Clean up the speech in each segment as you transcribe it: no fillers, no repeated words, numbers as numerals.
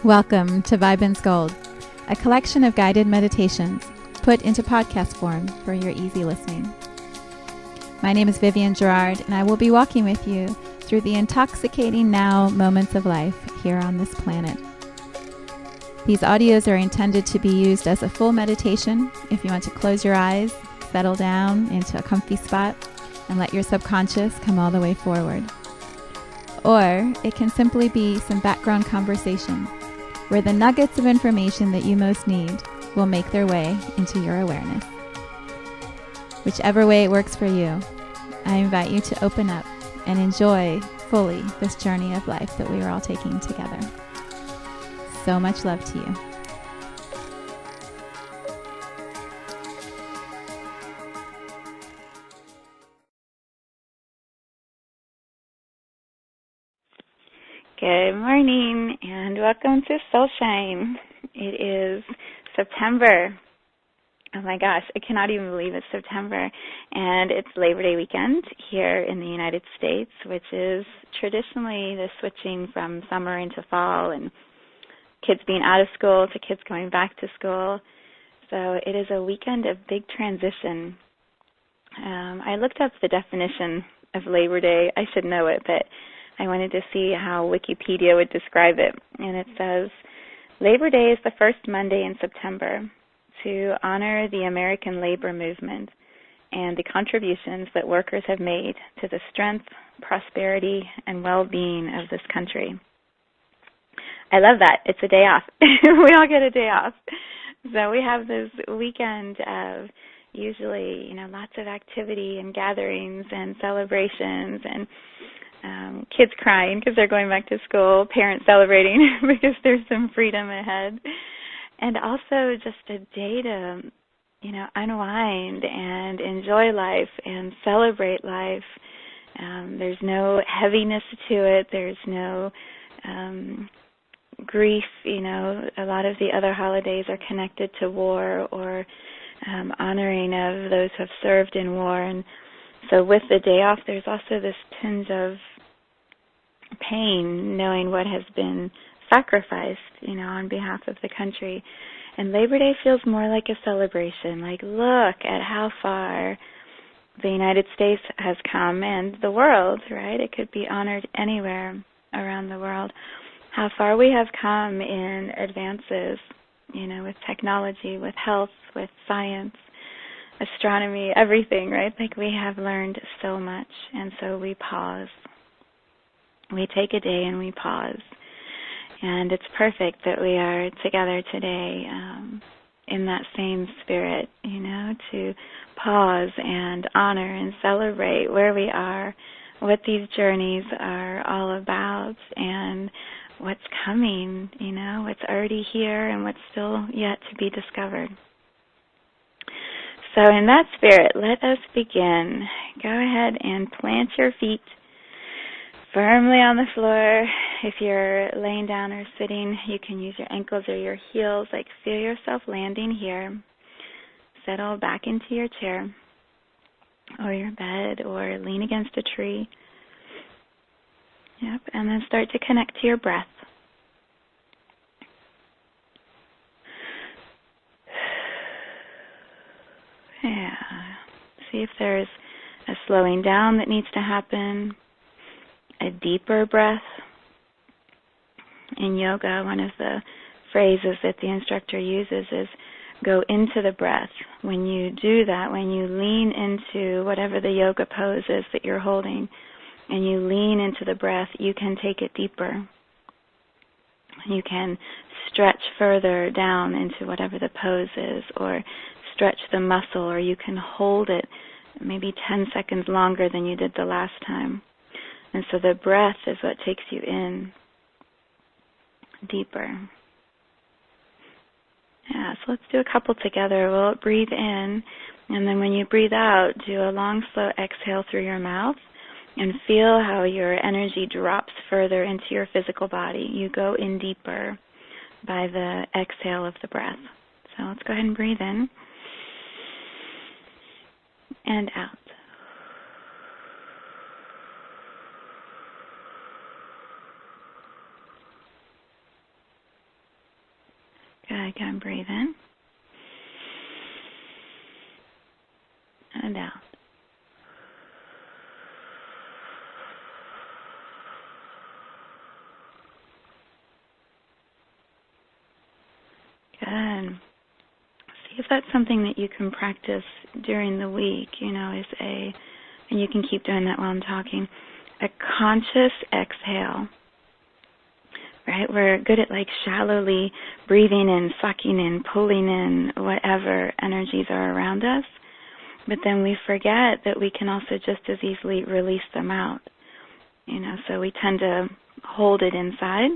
Welcome to Viben Gold, a collection of guided meditations put into podcast form for your easy listening. My name is Vivian Gerard, and I will be walking with you through the intoxicating now moments of life here on this planet. These audios are intended to be used as a full meditation if you want to close your eyes, settle down into a comfy spot, and let your subconscious come all the way forward. Or it can simply be some background conversation where the nuggets of information that you most need will make their way into your awareness. Whichever way it works for you, I invite you to open up and enjoy fully this journey of life that we are all taking together. So much love to you. Good morning and welcome to Soul Shine. It is September. Oh my gosh, I cannot even believe it's September. And it's Labor Day weekend here in the United States, which is traditionally the switching from summer into fall and kids being out of school to kids going back to school. So it is a weekend of big transition. I looked up the definition of Labor Day. I should know it, but I wanted to see how Wikipedia would describe it. And it says, Labor Day is the first Monday in September to honor the American labor movement and the contributions that workers have made to the strength, prosperity, and well-being of this country. I love that. It's a day off. We all get a day off. So we have this weekend of usually, lots of activity and gatherings and celebrations and kids crying because they're going back to school, parents celebrating because there's some freedom ahead, and also just a day to, unwind and enjoy life and celebrate life. There's no heaviness to it. There's no grief. A lot of the other holidays are connected to war or honoring of those who have served in war. And so with the day off, there's also this tinge of pain, knowing what has been sacrificed, on behalf of the country. And Labor Day feels more like a celebration, like look at how far the United States has come and the world, right? It could be honored anywhere around the world. How far we have come in advances, with technology, with health, with science, astronomy, everything, right? Like we have learned so much, and so we pause. We take a day and we pause. And it's perfect that we are together today in that same spirit, to pause and honor and celebrate where we are, what these journeys are all about, and what's coming, what's already here and what's still yet to be discovered. So in that spirit, let us begin. Go ahead and plant your feet firmly on the floor. If you're laying down or sitting, you can use your ankles or your heels. Like feel yourself landing here. Settle back into your chair or your bed or lean against a tree. Yep, and then start to connect to your breath. Yeah. See if there's a slowing down that needs to happen. A deeper breath. In yoga, one of the phrases that the instructor uses is go into the breath. When you do that, when you lean into whatever the yoga pose is that you're holding, and you lean into the breath, you can take it deeper. You can stretch further down into whatever the pose is, or stretch the muscle, or you can hold it maybe 10 seconds longer than you did the last time. And so the breath is what takes you in deeper. Yeah, so let's do a couple together. We'll breathe in, and then when you breathe out, do a long, slow exhale through your mouth and feel how your energy drops further into your physical body. You go in deeper by the exhale of the breath. So let's go ahead and breathe in and out. Good. Go and breathe in and out. Good. See if that's something that you can practice during the week, and you can keep doing that while I'm talking, a conscious exhale, right? We're good at shallowly breathing in, sucking in, pulling in whatever energies are around us, but then we forget that we can also just as easily release them out, so we tend to hold it inside.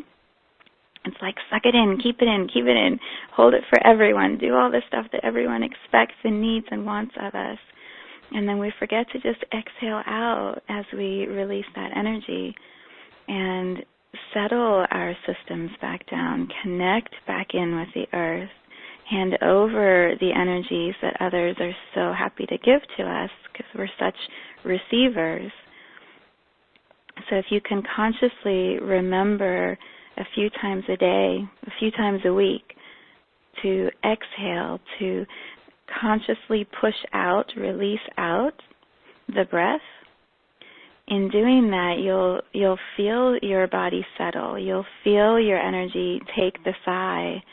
It's like, suck it in, keep it in, hold it for everyone, do all the stuff that everyone expects and needs and wants of us. And then we forget to just exhale out as we release that energy and settle our systems back down, connect back in with the earth, hand over the energies that others are so happy to give to us because we're such receivers. So if you can consciously remember a few times a day, a few times a week, to exhale, to consciously push out, release out the breath. In doing that, you'll feel your body settle. You'll feel your energy take the sigh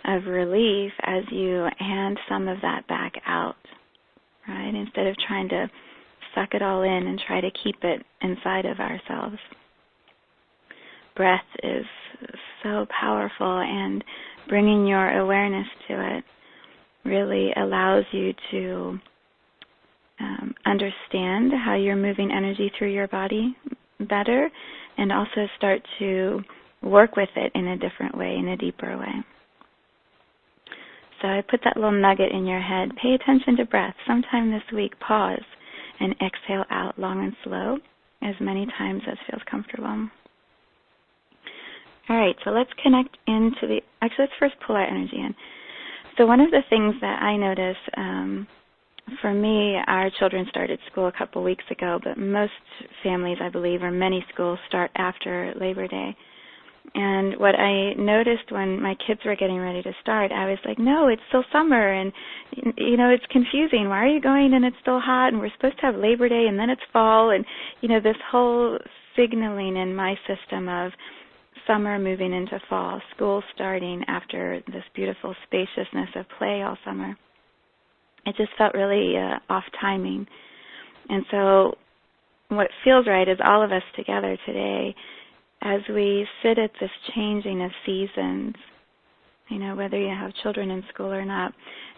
of relief as you hand some of that back out, right? Instead of trying to suck it all in and try to keep it inside of ourselves. Breath is so powerful, and bringing your awareness to it really allows you to understand how you're moving energy through your body better, and also start to work with it in a different way, in a deeper way. So I put that little nugget in your head. Pay attention to breath. Sometime this week, pause and exhale out long and slow as many times as feels comfortable. All right, so let's connect into let's first pull our energy in. So one of the things that I notice, for me, our children started school a couple weeks ago, but most families, I believe, or many schools start after Labor Day. And what I noticed when my kids were getting ready to start, I was like, no, it's still summer, and, it's confusing. Why are you going and it's still hot, and we're supposed to have Labor Day, and then it's fall, and, this whole signaling in my system of summer moving into fall, school starting after this beautiful spaciousness of play all summer. It just felt really off timing. And so what feels right is all of us together today, as we sit at this changing of seasons, whether you have children in school or not,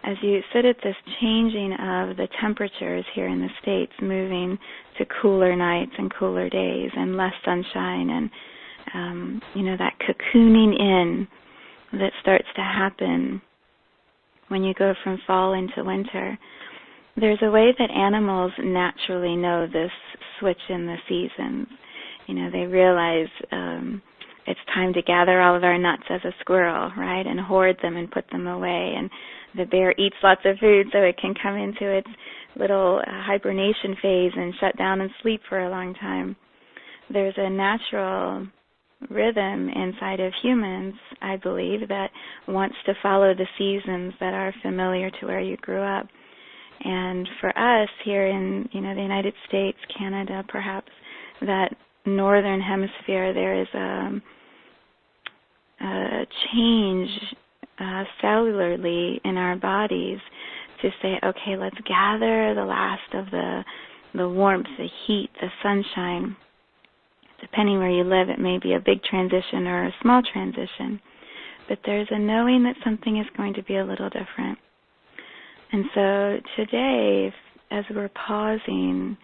as you sit at this changing of the temperatures here in the States, moving to cooler nights and cooler days and less sunshine, and that cocooning in that starts to happen when you go from fall into winter. There's a way that animals naturally know this switch in the seasons. They realize it's time to gather all of our nuts as a squirrel, right, and hoard them and put them away. And the bear eats lots of food so it can come into its little hibernation phase and shut down and sleep for a long time. There's a natural rhythm inside of humans, I believe, that wants to follow the seasons that are familiar to where you grew up. And for us here in the United States, Canada, perhaps, that northern hemisphere, there is a change cellularly in our bodies to say, okay, let's gather the last of the warmth, the heat, the sunshine. Depending where you live, it may be a big transition or a small transition. But there's a knowing that something is going to be a little different. And so today, as we're pausing,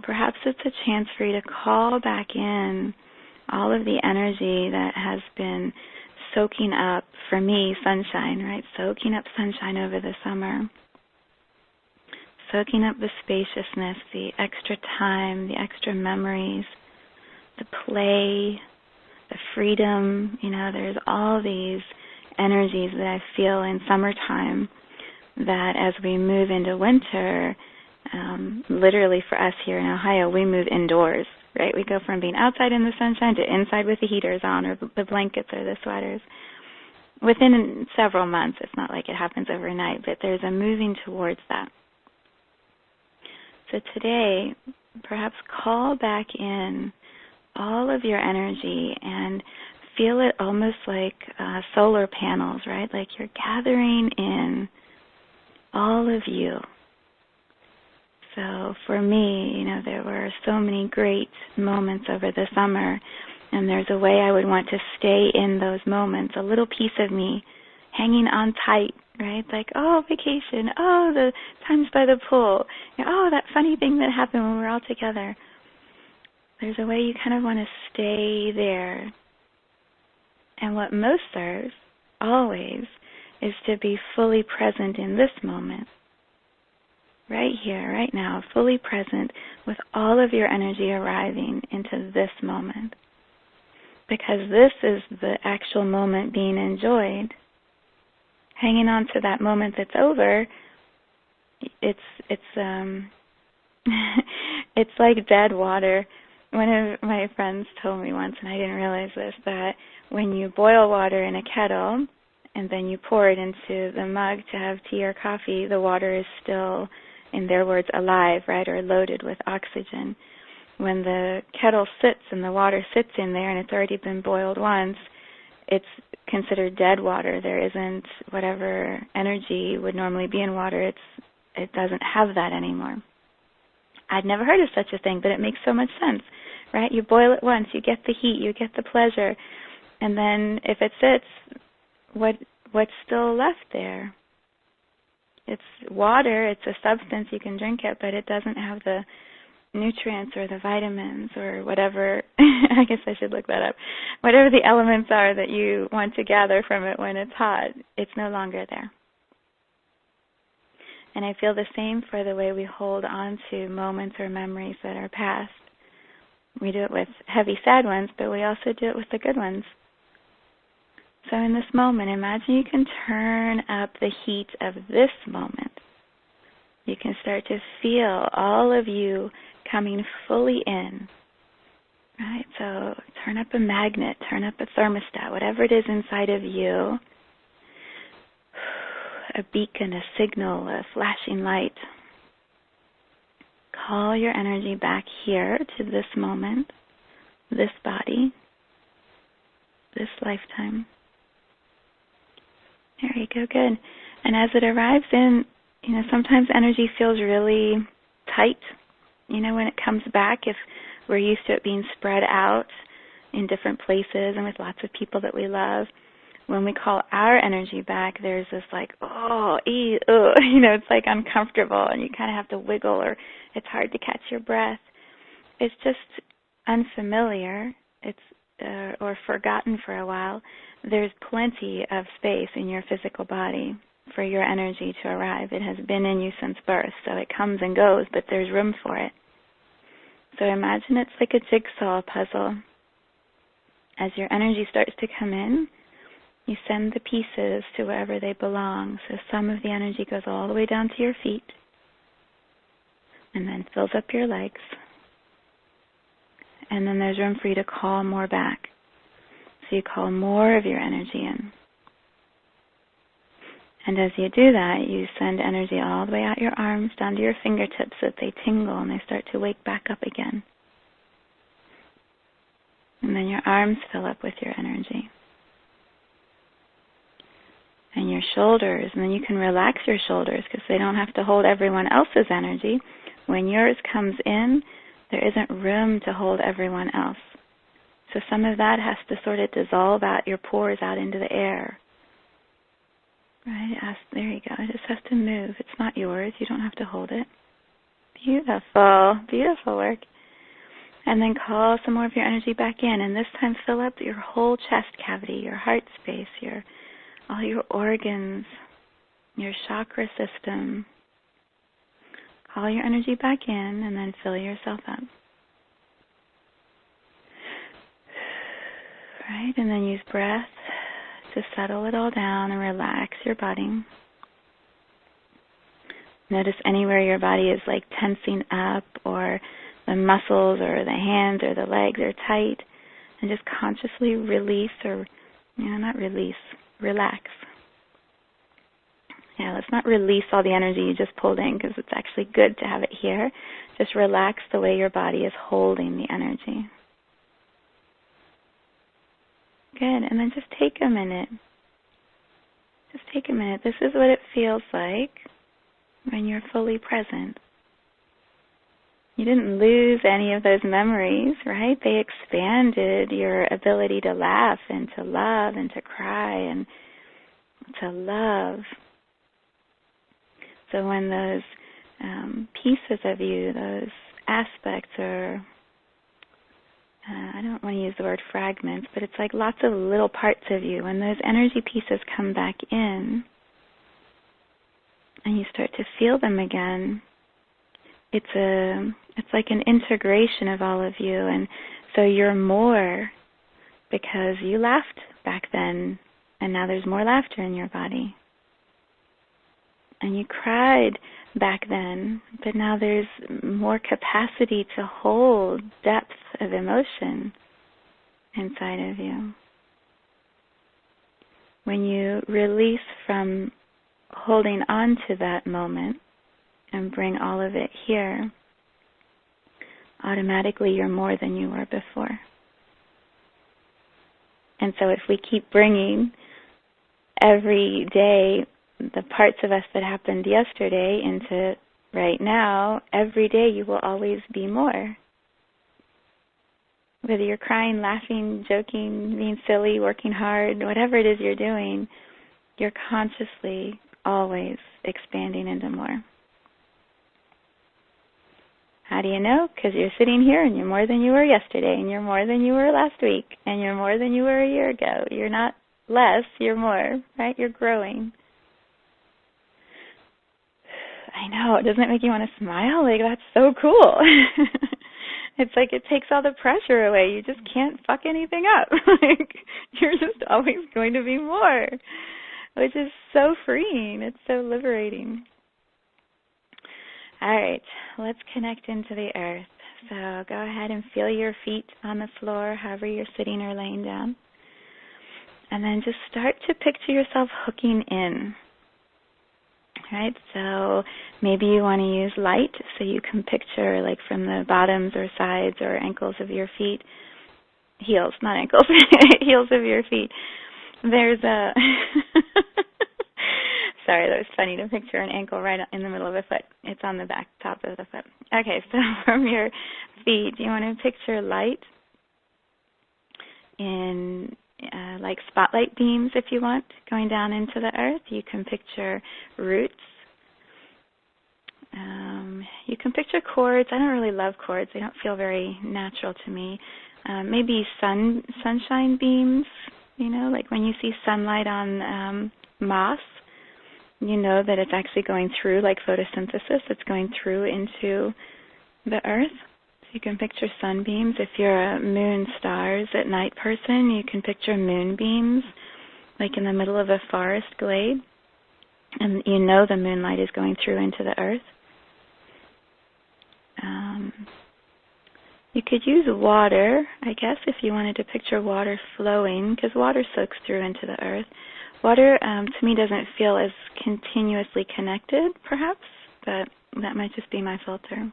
perhaps it's a chance for you to call back in all of the energy that has been soaking up, for me, sunshine, right? Soaking up sunshine over the summer. Soaking up the spaciousness, the extra time, the extra memories, the play, the freedom. There's all these energies that I feel in summertime that as we move into winter, literally for us here in Ohio, we move indoors, right? We go from being outside in the sunshine to inside with the heaters on or the blankets or the sweaters. within several months. It's not like it happens overnight, but there's a moving towards that. So today, perhaps call back in all of your energy and feel it almost like solar panels, right? Like you're gathering in all of you. So for me, there were so many great moments over the summer, and there's a way I would want to stay in those moments, a little piece of me hanging on tight, right? Like, oh, vacation, oh, the times by the pool, oh, that funny thing that happened when we were all together. There's a way you kind of want to stay there. And what most serves, always, is to be fully present in this moment. Right here, right now, fully present with all of your energy arriving into this moment. Because this is the actual moment being enjoyed. Hanging on to that moment that's over, it's it's like dead water. One of my friends told me once, and I didn't realize this, that when you boil water in a kettle and then you pour it into the mug to have tea or coffee, the water is still, in their words, alive, right, or loaded with oxygen. When the kettle sits and the water sits in there and it's already been boiled once, it's considered dead water. There isn't whatever energy would normally be in water. It doesn't have that anymore. I'd never heard of such a thing, but it makes so much sense, right? You boil it once, you get the heat, you get the pleasure, and then if it sits, what's still left there? It's water, it's a substance, you can drink it, but it doesn't have the nutrients or the vitamins or whatever, I guess I should look that up, whatever the elements are that you want to gather from it when it's hot, it's no longer there. And I feel the same for the way we hold on to moments or memories that are past. We do it with heavy, sad ones, but we also do it with the good ones. So in this moment, imagine you can turn up the heat of this moment. You can start to feel all of you coming fully in. Right? So turn up a magnet, turn up a thermostat, whatever it is inside of you. A beacon, a signal, a flashing light. Call your energy back here to this moment, this body, this lifetime. There you go, good. And as it arrives in, sometimes energy feels really tight. When it comes back, if we're used to it being spread out in different places and with lots of people that we love, when we call our energy back, there's this like, it's like uncomfortable and you kind of have to wiggle or it's hard to catch your breath. It's just unfamiliar. It's or forgotten for a while. There's plenty of space in your physical body for your energy to arrive. It has been in you since birth, so it comes and goes, but there's room for it. So imagine it's like a jigsaw puzzle. As your energy starts to come in, you send the pieces to wherever they belong. So some of the energy goes all the way down to your feet and then fills up your legs. And then there's room for you to call more back. So you call more of your energy in. And as you do that, you send energy all the way out your arms, down to your fingertips so that they tingle and they start to wake back up again. And then your arms fill up with your energy. And your shoulders, and then you can relax your shoulders because they don't have to hold everyone else's energy. When yours comes in, there isn't room to hold everyone else. So some of that has to sort of dissolve out your pores out into the air. Right? There you go. It just has to move. It's not yours. You don't have to hold it. Beautiful. Beautiful work. And then call some more of your energy back in. And this time fill up your whole chest cavity, your heart space, all your organs, your chakra system. Call your energy back in and then fill yourself up. Right? And then use breath to settle it all down and relax your body. Notice anywhere your body is like tensing up or the muscles or the hands or the legs are tight, and just consciously release or, not release, relax. Yeah, let's not release all the energy you just pulled in, because it's actually good to have it here. Just relax the way your body is holding the energy. Good, and then just take a minute. Just take a minute. This is what it feels like when you're fully present. You didn't lose any of those memories, right? They expanded your ability to laugh and to love and to cry and to love. So when those pieces of you, those aspects are, I don't want to use the word fragments, but it's like lots of little parts of you. When those energy pieces come back in and you start to feel them again, it's like an integration of all of you. And so you're more because you laughed back then, and now there's more laughter in your body. And you cried back then, but now there's more capacity to hold depth of emotion inside of you. When you release from holding on to that moment and bring all of it here, automatically you're more than you were before. And so if we keep bringing every day the parts of us that happened yesterday into right now, every day you will always be more. Whether you're crying, laughing, joking, being silly, working hard, whatever it is you're doing, you're consciously always expanding into more. How do you know? Because you're sitting here and you're more than you were yesterday, and you're more than you were last week, and you're more than you were a year ago. You're not less, you're more, right? You're growing. I know, doesn't it make you want to smile? Like, that's so cool. It's like it takes all the pressure away. You just can't fuck anything up. Like, you're just always going to be more, which is so freeing. It's so liberating. All right, let's connect into the earth. So go ahead and feel your feet on the floor, however you're sitting or laying down. And then just start to picture yourself hooking in. Right, so maybe you want to use light, so you can picture like from the bottoms or sides or ankles of your feet, heels, not ankles, heels of your feet. There's a, sorry, that was funny to picture an ankle right in the middle of a foot. It's on the back, top of the foot. Okay, so from your feet, you want to picture light in like spotlight beams, if you want, going down into the earth. You can picture roots. You can picture cords. I don't really love cords. They don't feel very natural to me. Maybe sunshine beams, you know, like when you see sunlight on moss, you know that it's actually going through, like photosynthesis. It's going through into the earth. You can picture sunbeams. If you're a moon stars at night person, you can picture moonbeams, like in the middle of a forest glade. And you know the moonlight is going through into the earth. You could use water, I guess, if you wanted to picture water flowing, because water soaks through into the earth. Water, to me, doesn't feel as continuously connected, perhaps, but that might just be my filter.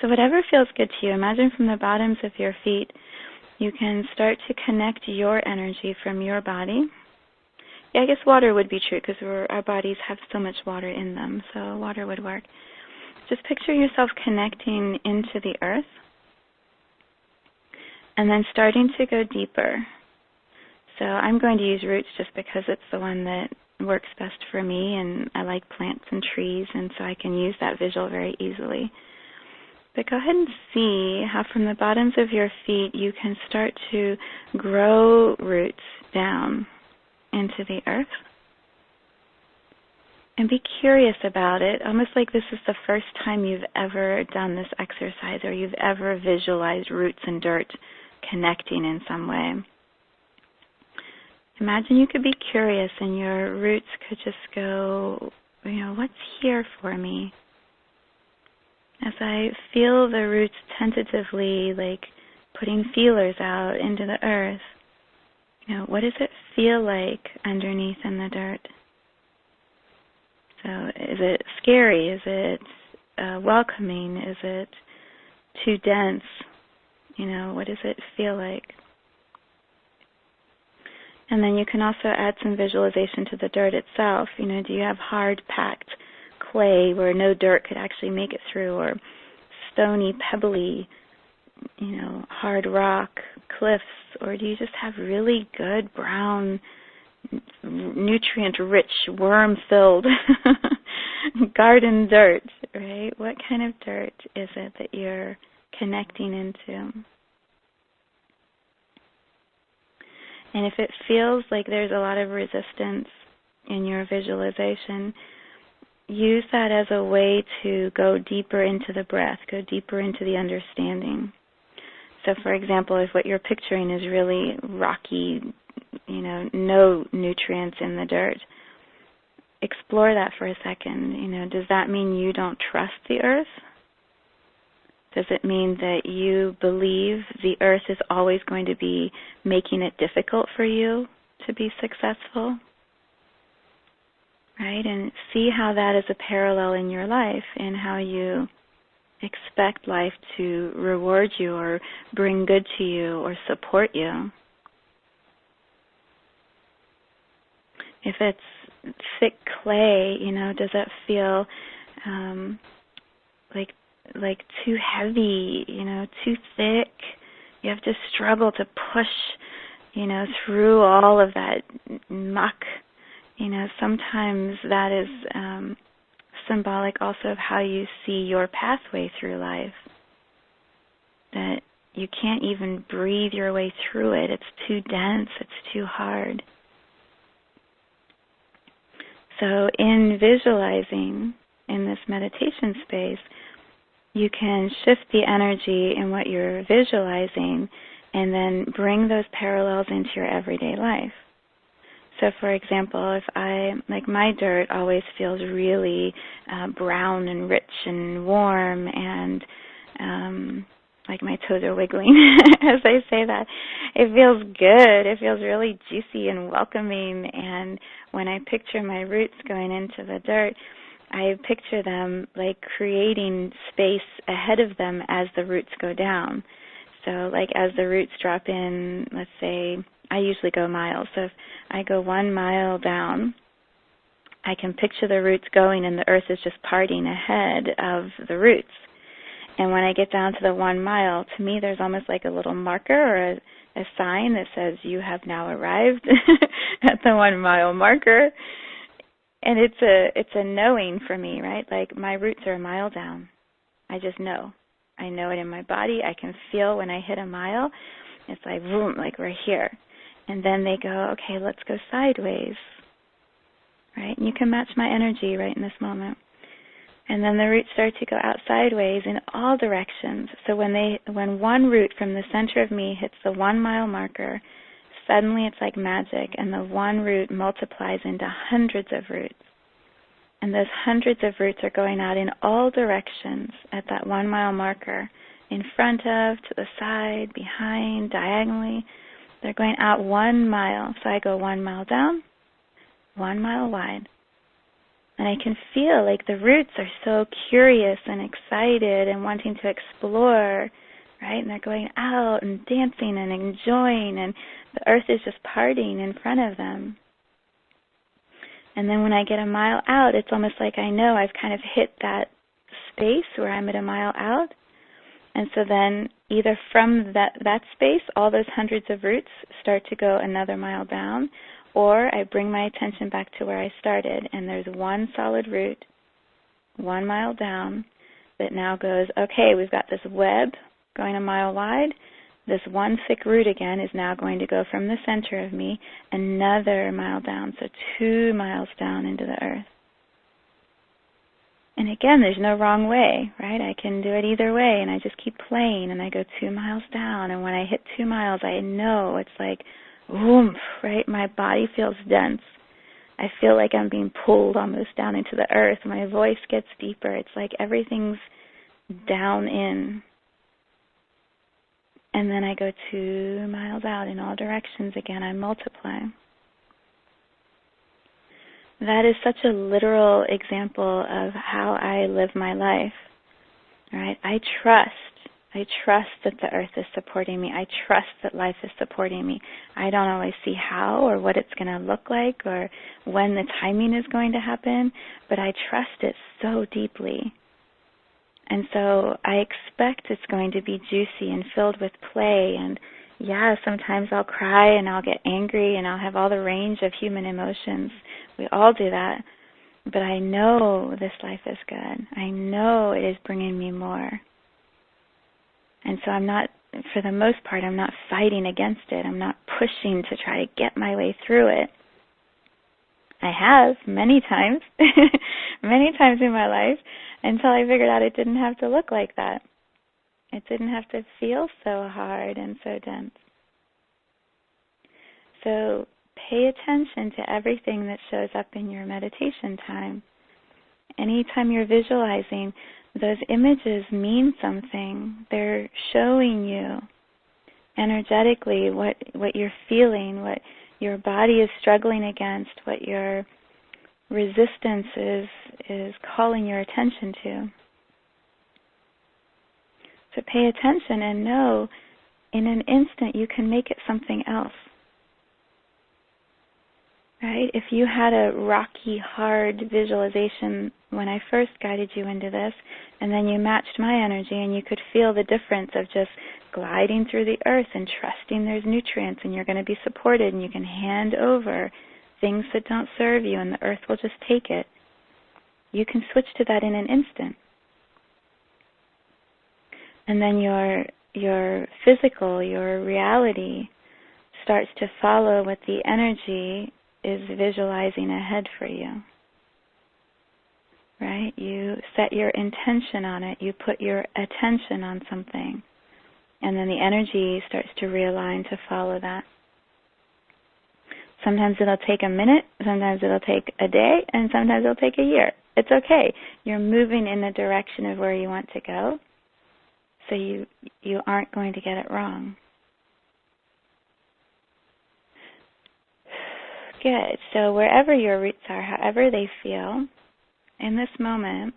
So whatever feels good to you, imagine from the bottoms of your feet, you can start to connect your energy from your body. Yeah, I guess water would be true because our bodies have so much water in them, so water would work. Just picture yourself connecting into the earth and then starting to go deeper. So I'm going to use roots just because it's the one that works best for me, and I like plants and trees, and so I can use that visual very easily. But go ahead and see how from the bottoms of your feet you can start to grow roots down into the earth. And be curious about it, almost like this is the first time you've ever done this exercise or you've ever visualized roots and dirt connecting in some way. Imagine you could be curious and your roots could just go, what's here for me? As I feel the roots tentatively, like putting feelers out into the earth, What does it feel like underneath in the dirt? So is it scary? Is it welcoming? Is it too dense? What does it feel like? And then you can also add some visualization to the dirt itself. Do you have hard-packed clay where no dirt could actually make it through, or stony, pebbly, hard rock, cliffs, or do you just have really good brown, nutrient-rich, worm-filled garden dirt, right? What kind of dirt is it that you're connecting into? And if it feels like there's a lot of resistance in your visualization, use that as a way to go deeper into the breath, go deeper into the understanding. So, for example, if what you're picturing is really rocky, no nutrients in the dirt, explore that for a second. Does that mean you don't trust the earth? Does it mean that you believe the earth is always going to be making it difficult for you to be successful? Right? And see how that is a parallel in your life and how you expect life to reward you or bring good to you or support you. If it's thick clay, does it feel like too heavy, too thick? You have to struggle to push, through all of that muck. Sometimes that is symbolic also of how you see your pathway through life. That you can't even breathe your way through it. It's too dense. It's too hard. So in visualizing in this meditation space, you can shift the energy in what you're visualizing and then bring those parallels into your everyday life. So, for example, my dirt always feels really brown and rich and warm, and like my toes are wiggling as I say that. It feels good. It feels really juicy and welcoming, and when I picture my roots going into the dirt, I picture them like creating space ahead of them as the roots go down. So like as the roots drop in, let's say, I usually go miles. So if I go 1 mile down, I can picture the roots going and the earth is just parting ahead of the roots. And when I get down to the 1 mile, to me there's almost like a little marker or a sign that says you have now arrived at the 1 mile marker. And it's a knowing for me, right? Like my roots are a mile down. I just know. I know it in my body. I can feel when I hit a mile. It's like, boom, like we're here. And then they go, okay, let's go sideways, right? And you can match my energy right in this moment. And then the roots start to go out sideways in all directions. So when one root from the center of me hits the 1 mile marker, suddenly it's like magic, and the one root multiplies into hundreds of roots. And those hundreds of roots are going out in all directions at that 1 mile marker, in front of, to the side, behind, diagonally. They're going out 1 mile. So I go 1 mile down, 1 mile wide. And I can feel like the roots are so curious and excited and wanting to explore, right? And they're going out and dancing and enjoying, and the earth is just parting in front of them. And then when I get a mile out, it's almost like I know I've kind of hit that space where I'm at a mile out. And so then either from that space, all those hundreds of roots start to go another mile down, or I bring my attention back to where I started, and there's one solid root, 1 mile down, that now goes, okay, we've got this web going a mile wide. This one thick root again is now going to go from the center of me another mile down, so 2 miles down into the earth. And again, there's no wrong way, right? I can do it either way, and I just keep playing, and I go 2 miles down, and when I hit 2 miles, I know it's like, oomph, right? My body feels dense. I feel like I'm being pulled almost down into the earth. My voice gets deeper. It's like everything's down in. And then I go 2 miles out in all directions again. I multiply. That is such a literal example of how I live my life. Right? I trust that the earth is supporting me. I trust that life is supporting me. I don't always see how or what it's going to look like or when the timing is going to happen, but I trust it so deeply. And so I expect it's going to be juicy and filled with play. And yeah, sometimes I'll cry and I'll get angry and I'll have all the range of human emotions. We all do that. But I know this life is good. I know it is bringing me more. And so I'm not, for the most part, I'm not fighting against it. I'm not pushing to try to get my way through it. I have many times, many times in my life, until I figured out it didn't have to look like that. It didn't have to feel so hard and so dense. So pay attention to everything that shows up in your meditation time. Anytime you're visualizing, those images mean something. They're showing you energetically what you're feeling, what your body is struggling against, what your resistance is calling your attention to. So pay attention and know in an instant you can make it something else. Right? If you had a rocky, hard visualization when I first guided you into this, and then you matched my energy and you could feel the difference of just gliding through the earth and trusting there's nutrients and you're going to be supported and you can hand over things that don't serve you and the earth will just take it. You can switch to that in an instant. And then your physical, your reality starts to follow what the energy is visualizing ahead for you. Right? You set your intention on it. You put your attention on something. And then the energy starts to realign to follow that. Sometimes it'll take a minute, sometimes it'll take a day, and sometimes it'll take a year. It's okay. You're moving in the direction of where you want to go, so you aren't going to get it wrong. Good. So wherever your roots are, however they feel, in this moment,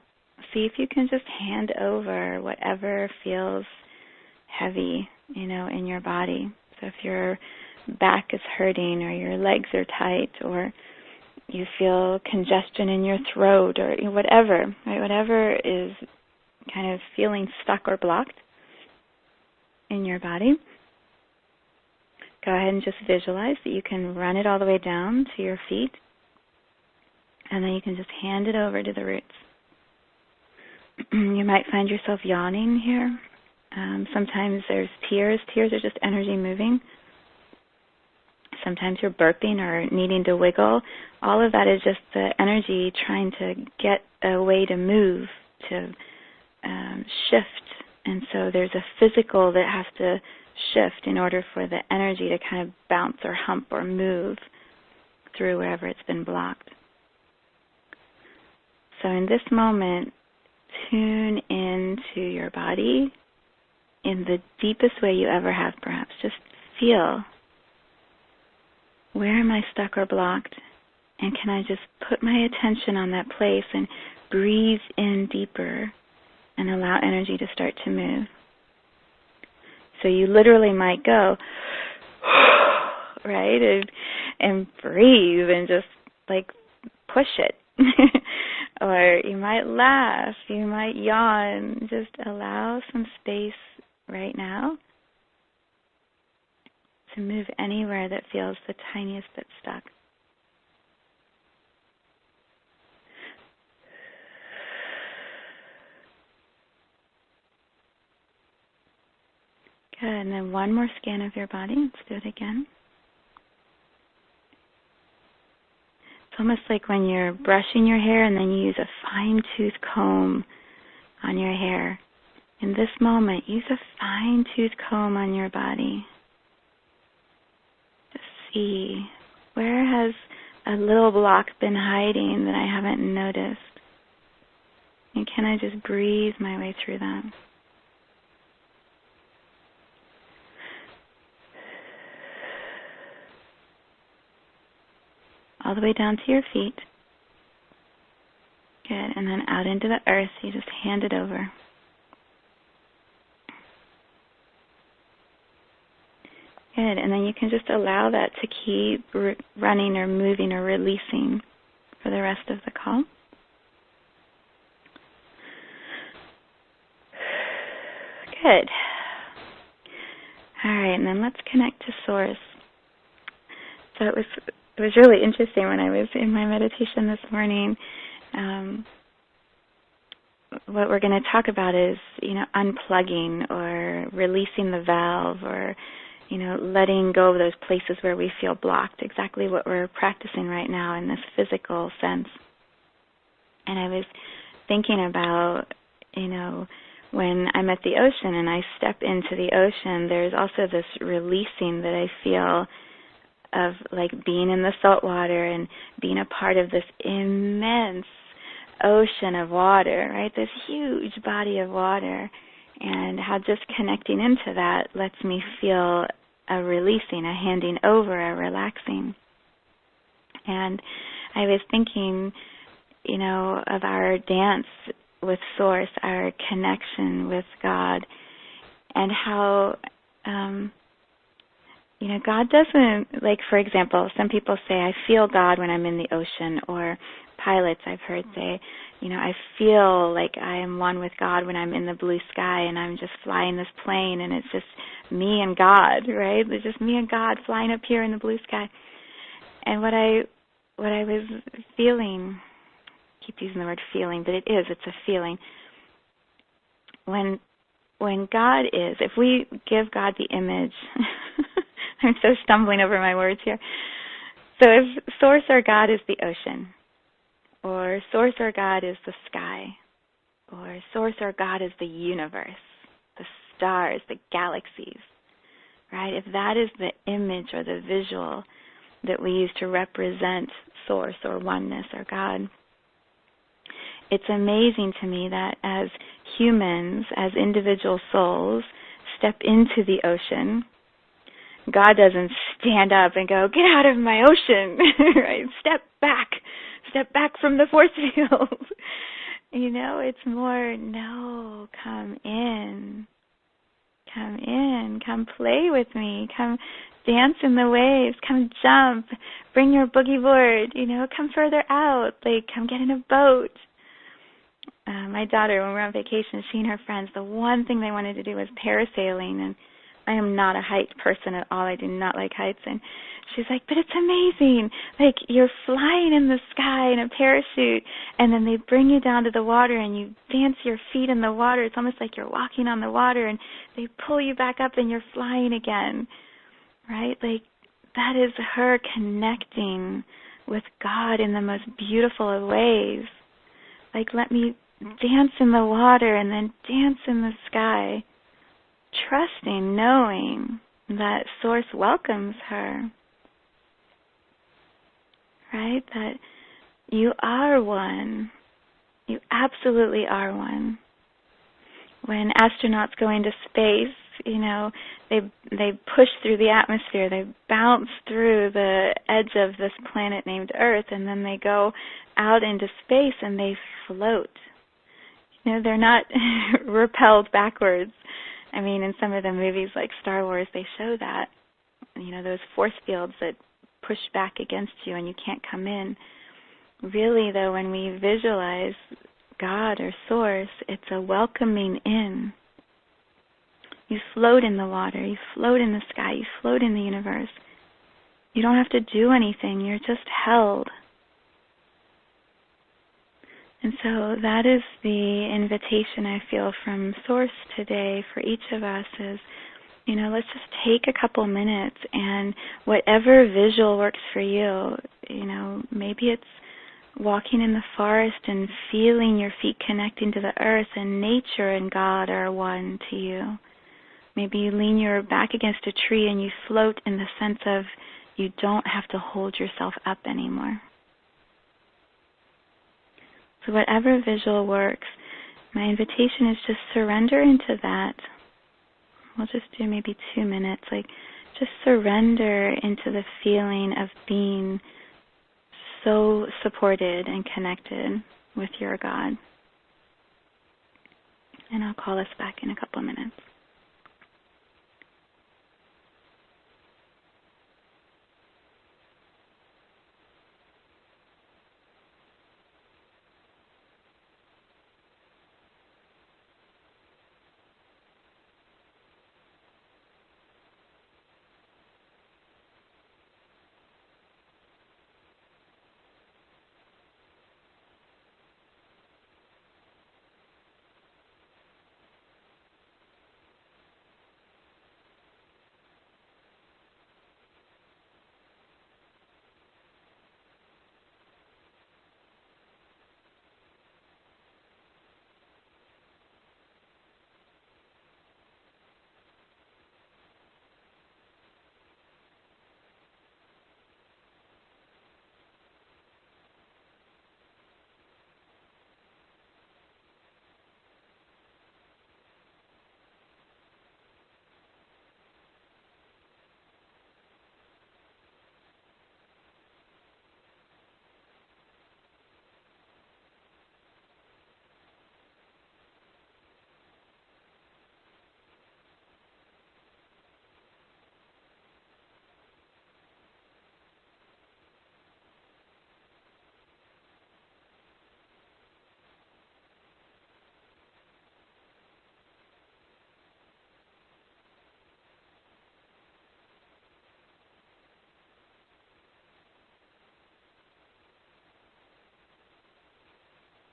see if you can just hand over whatever feels heavy, in your body. So if your back is hurting or your legs are tight or you feel congestion in your throat or whatever, right? Whatever is kind of feeling stuck or blocked in your body, go ahead and just visualize that you can run it all the way down to your feet, and then you can just hand it over to the roots. You might find yourself yawning here. Sometimes there's tears. Tears are just energy moving. Sometimes you're burping or needing to wiggle. All of that is just the energy trying to get a way to move, to shift. And so there's a physical that has to shift in order for the energy to kind of bounce or hump or move through wherever it's been blocked. So in this moment, tune into your body in the deepest way you ever have, perhaps. Just feel, where am I stuck or blocked? And can I just put my attention on that place and breathe in deeper and allow energy to start to move? So you literally might go, right, and breathe and just push it. Or you might laugh, you might yawn. Just allow some space right now to move anywhere that feels the tiniest bit stuck. Good, and then one more scan of your body. Let's do it again. It's almost like when you're brushing your hair and then you use a fine-tooth comb on your hair. In this moment, use a fine-tooth comb on your body. Just see, where has a little block been hiding that I haven't noticed? And can I just breathe my way through that? all the way down to your feet. Good. And then out into the earth. You just hand it over. Good. And then you can just allow that to keep running or moving or releasing for the rest of the call. Good. All right, and then let's connect to Source. So it was really interesting when I was in my meditation this morning. What we're going to talk about is, unplugging or releasing the valve or, letting go of those places where we feel blocked, exactly what we're practicing right now in this physical sense. And I was thinking about, when I'm at the ocean and I step into the ocean, there's also this releasing that I feel of like being in the salt water and being a part of this immense ocean of water, right? This huge body of water, and how just connecting into that lets me feel a releasing, a handing over, a relaxing. And I was thinking, of our dance with Source, our connection with God, and how, God doesn't, like, for example, some people say, I feel God when I'm in the ocean, or pilots I've heard say, I feel like I am one with God when I'm in the blue sky and I'm just flying this plane and it's just me and God, right? It's just me and God flying up here in the blue sky. And what I was feeling, I keep using the word feeling, but it's a feeling. When God is, if we give God the image, I'm so stumbling over my words here. So if Source or God is the ocean, or Source or God is the sky, or Source or God is the universe, the stars, the galaxies, right? If that is the image or the visual that we use to represent Source or oneness or God, it's amazing to me that as humans, as individual souls, step into the ocean, God doesn't stand up and go, get out of my ocean, right? Step back from the force field. It's more, no, come in, come play with me, come dance in the waves, come jump, bring your boogie board, come further out, like come get in a boat. My daughter, when we're on vacation, she and her friends, the one thing they wanted to do was parasailing, and I am not a height person at all. I do not like heights. And she's like, but it's amazing. Like, you're flying in the sky in a parachute, and then they bring you down to the water, and you dance your feet in the water. It's almost like you're walking on the water, and they pull you back up, and you're flying again, right? Like, that is her connecting with God in the most beautiful of ways. Like, let me dance in the water and then dance in the sky, trusting, knowing that Source welcomes her, right? That you are one. You absolutely are one. When astronauts go into space, they push through the atmosphere, they bounce through the edge of this planet named Earth, and then they go out into space and they float. They're not repelled backwards. I mean, in some of the movies like Star Wars, they show that, those force fields that push back against you and you can't come in. Really, though, when we visualize God or Source, it's a welcoming in. You float in the water, you float in the sky, you float in the universe. You don't have to do anything, you're just held. And so that is the invitation I feel from Source today for each of us is, let's just take a couple minutes and whatever visual works for you, maybe it's walking in the forest and feeling your feet connecting to the earth and nature and God are one to you. Maybe you lean your back against a tree and you float in the sense of you don't have to hold yourself up anymore. So whatever visual works, my invitation is just surrender into that. We'll just do maybe 2 minutes, like just surrender into the feeling of being so supported and connected with your God. And I'll call us back in a couple of minutes.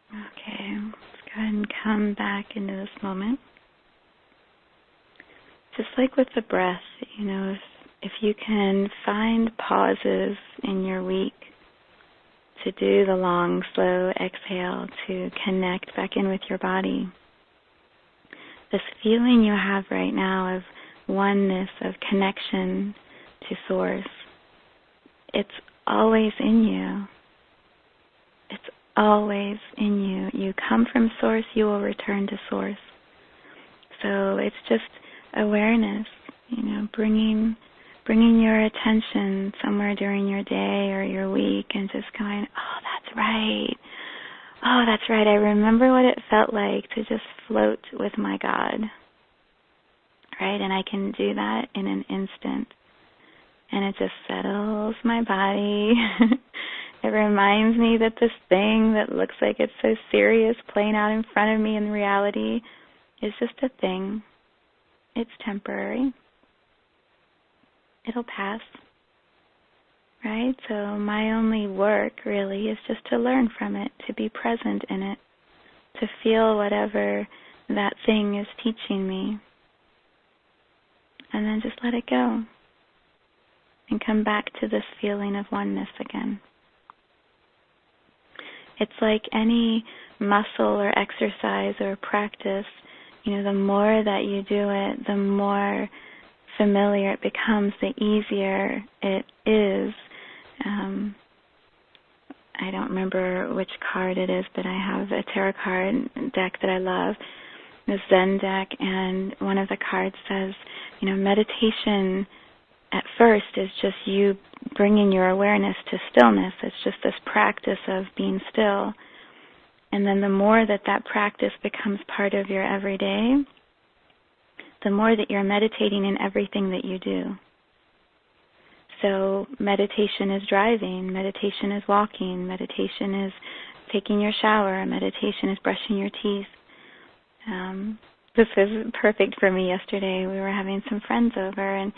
Okay, let's go ahead and come back into this moment. Just like with the breath, if you can find pauses in your week to do the long, slow exhale to connect back in with your body, this feeling you have right now of oneness, of connection to Source, it's always in you. It's always in you. You come from Source, you will return to Source. So it's just awareness, bringing your attention somewhere during your day or your week and just going, oh, that's right. Oh, that's right. I remember what it felt like to just float with my God, right? And I can do that in an instant. And it just settles my body. It reminds me that this thing that looks like it's so serious playing out in front of me in reality is just a thing. It's temporary. It'll pass, right? So my only work really is just to learn from it, to be present in it, to feel whatever that thing is teaching me, and then just let it go and come back to this feeling of oneness again. It's like any muscle or exercise or practice, the more that you do it, the more familiar it becomes, the easier it is. I don't remember which card it is, but I have a tarot card deck that I love, the Zen deck, and one of the cards says, meditation at first is just you bringing your awareness to stillness. It's just this practice of being still. And then the more that practice becomes part of your everyday, the more that you're meditating in everything that you do. So meditation is driving, meditation is walking, meditation is taking your shower, meditation is brushing your teeth. This was perfect for me yesterday. We were having some friends over, and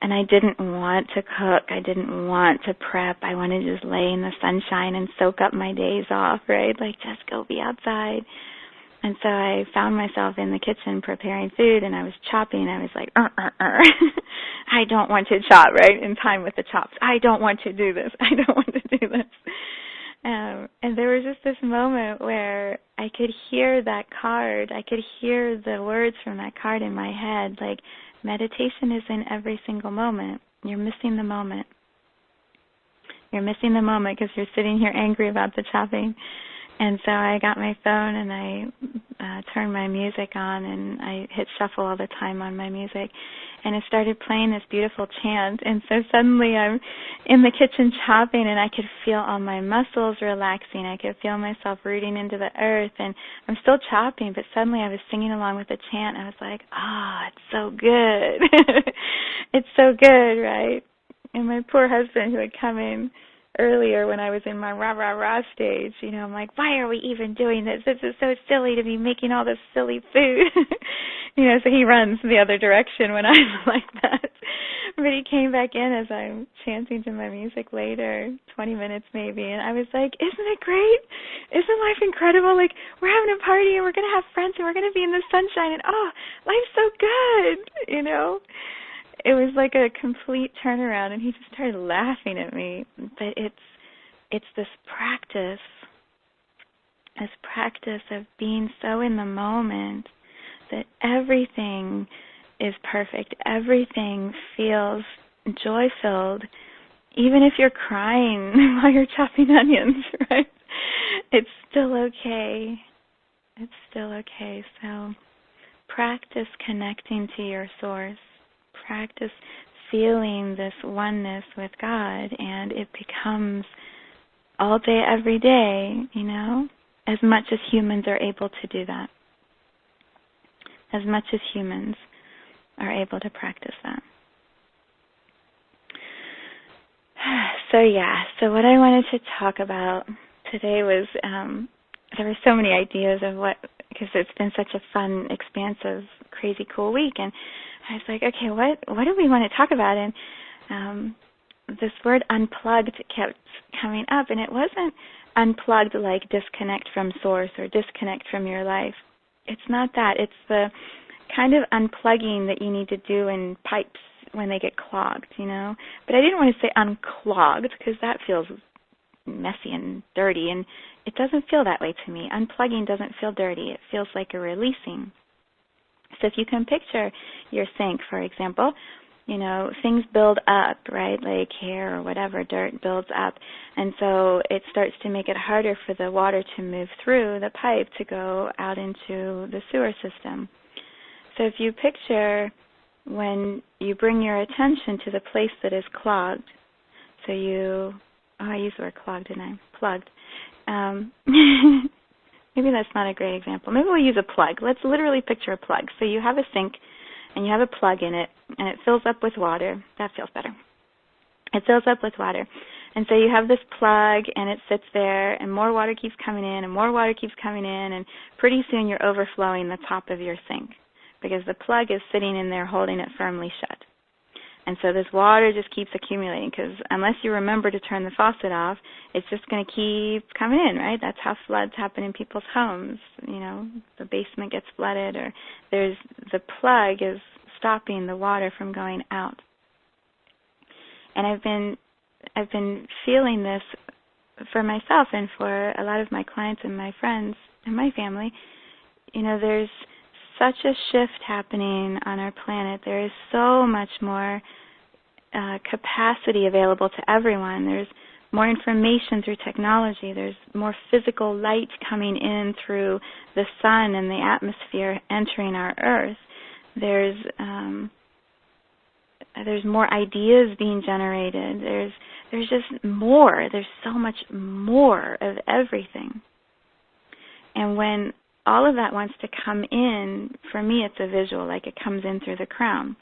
I didn't want to cook. I didn't want to prep. I wanted to just lay in the sunshine and soak up my days off, right? Like, just go be outside. And so I found myself in the kitchen preparing food, and I was chopping. I was like, I don't want to chop, right, in time with the chops. I don't want to do this. I don't want to do this. And there was just this moment where I could hear that card. I could hear the words from that card in my head, like, meditation is in every single moment. You're missing the moment. You're missing the moment because you're sitting here angry about the chopping. And so I got my phone and I turned my music on, and I hit shuffle all the time on my music, and it started playing this beautiful chant. And so suddenly I'm in the kitchen chopping, and I could feel all my muscles relaxing. I could feel myself rooting into the earth, and I'm still chopping, but suddenly I was singing along with the chant. I was like, it's so good. It's so good, right? And my poor husband, who had come in earlier when I was in my rah-rah-rah stage, I'm like, why are we even doing this? This is so silly to be making all this silly food. So he runs the other direction when I'm like that. But he came back in as I'm chanting to my music later, 20 minutes maybe, and I was like, isn't it great? Isn't life incredible? Like, we're having a party, and we're going to have friends, and we're going to be in the sunshine, and life's so good, It was like a complete turnaround, and he just started laughing at me. But it's this practice of being so in the moment that everything is perfect. Everything feels joy-filled, even if you're crying while you're chopping onions, right? It's still okay. It's still okay. So practice connecting to your source. Practice feeling this oneness with God, and it becomes all day, every day, as much as humans are able to do that. As much as humans are able to practice that. So what I wanted to talk about today was, there were so many ideas of because it's been such a fun, expansive, crazy cool week, and I was like, okay, what do we want to talk about? And this word unplugged kept coming up, and it wasn't unplugged like disconnect from source or disconnect from your life. It's not that. It's the kind of unplugging that you need to do in pipes when they get clogged, But I didn't want to say unclogged because that feels messy and dirty, and it doesn't feel that way to me. Unplugging doesn't feel dirty. It feels like a releasing. So if you can picture your sink, for example, things build up, right? Like hair or whatever, dirt builds up. And so it starts to make it harder for the water to move through the pipe to go out into the sewer system. So if you picture when you bring your attention to the place that is clogged, so I used the word clogged, didn't I? Plugged. Maybe that's not a great example. Maybe we'll use a plug. Let's literally picture a plug. So you have a sink, and you have a plug in it, and it fills up with water. That feels better. It fills up with water. And so you have this plug, and it sits there, and more water keeps coming in, and more water keeps coming in, and pretty soon you're overflowing the top of your sink because the plug is sitting in there holding it firmly shut. And so this water just keeps accumulating because unless you remember to turn the faucet off, it's just going to keep coming in, right? That's how floods happen in people's homes. The basement gets flooded, or the plug is stopping the water from going out. And I've been feeling this for myself and for a lot of my clients and my friends and my family. There's such a shift happening on our planet. There is so much more capacity available to everyone. There's more information through technology. There's more physical light coming in through the sun and the atmosphere entering our earth. There's more ideas being generated. There's just more. There's so much more of everything. And when all of that wants to come in, for me it's a visual, like it comes in through the crown.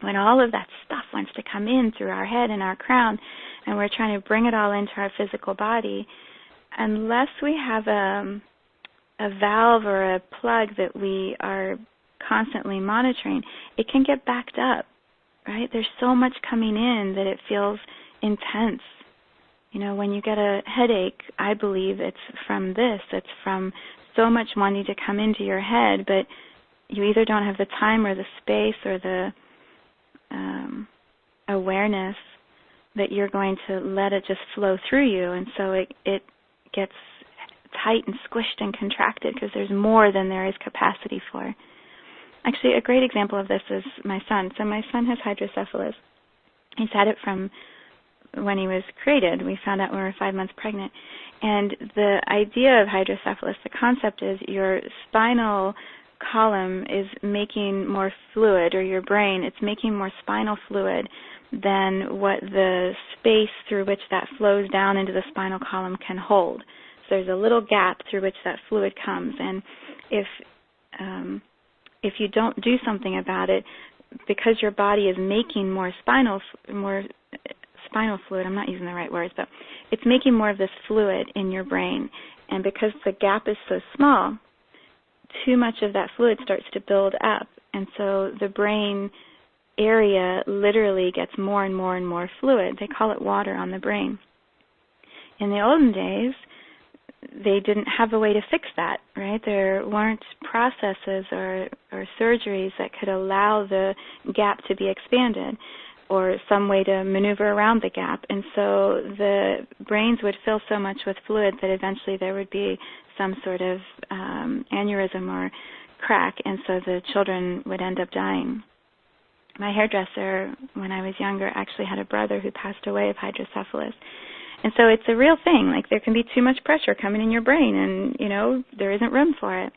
When all of that stuff wants to come in through our head and our crown, and we're trying to bring it all into our physical body, unless we have a valve or a plug that we are constantly monitoring, it can get backed up, right? There's so much coming in that it feels intense. When you get a headache, I believe it's from this. It's from so much wanting to come into your head, but you either don't have the time or the space or the awareness that you're going to let it just flow through you, and so it gets tight and squished and contracted because there's more than there is capacity for. Actually, a great example of this is my son. So my son has hydrocephalus. He's had it from when he was created. We found out when we were 5 months pregnant. And the idea of hydrocephalus, the concept is your spinal column is making more fluid, or your brain, it's making more spinal fluid than what the space through which that flows down into the spinal column can hold. So there's a little gap through which that fluid comes, and if you don't do something about it, because your body is making more spinal fluid, I'm not using the right words, but it's making more of this fluid in your brain, and because the gap is so small, too much of that fluid starts to build up, and so the brain area literally gets more and more and more fluid. They call it water on the brain. In the olden days, they didn't have a way to fix that, right? There weren't processes or surgeries that could allow the gap to be expanded, or some way to maneuver around the gap. And so the brains would fill so much with fluid that eventually there would be some sort of aneurysm or crack, and so the children would end up dying. My hairdresser, when I was younger, actually had a brother who passed away of hydrocephalus. And so it's a real thing. Like, there can be too much pressure coming in your brain, and, there isn't room for it.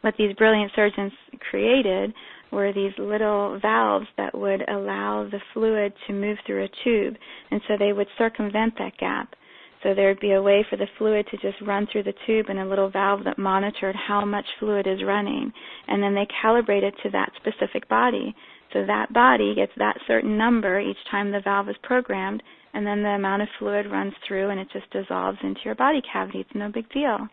What these brilliant surgeons created were these little valves that would allow the fluid to move through a tube, and so they would circumvent that gap. So there would be a way for the fluid to just run through the tube, and a little valve that monitored how much fluid is running, and then they calibrate it to that specific body. So that body gets that certain number each time the valve is programmed, and then the amount of fluid runs through and it just dissolves into your body cavity. It's no big deal,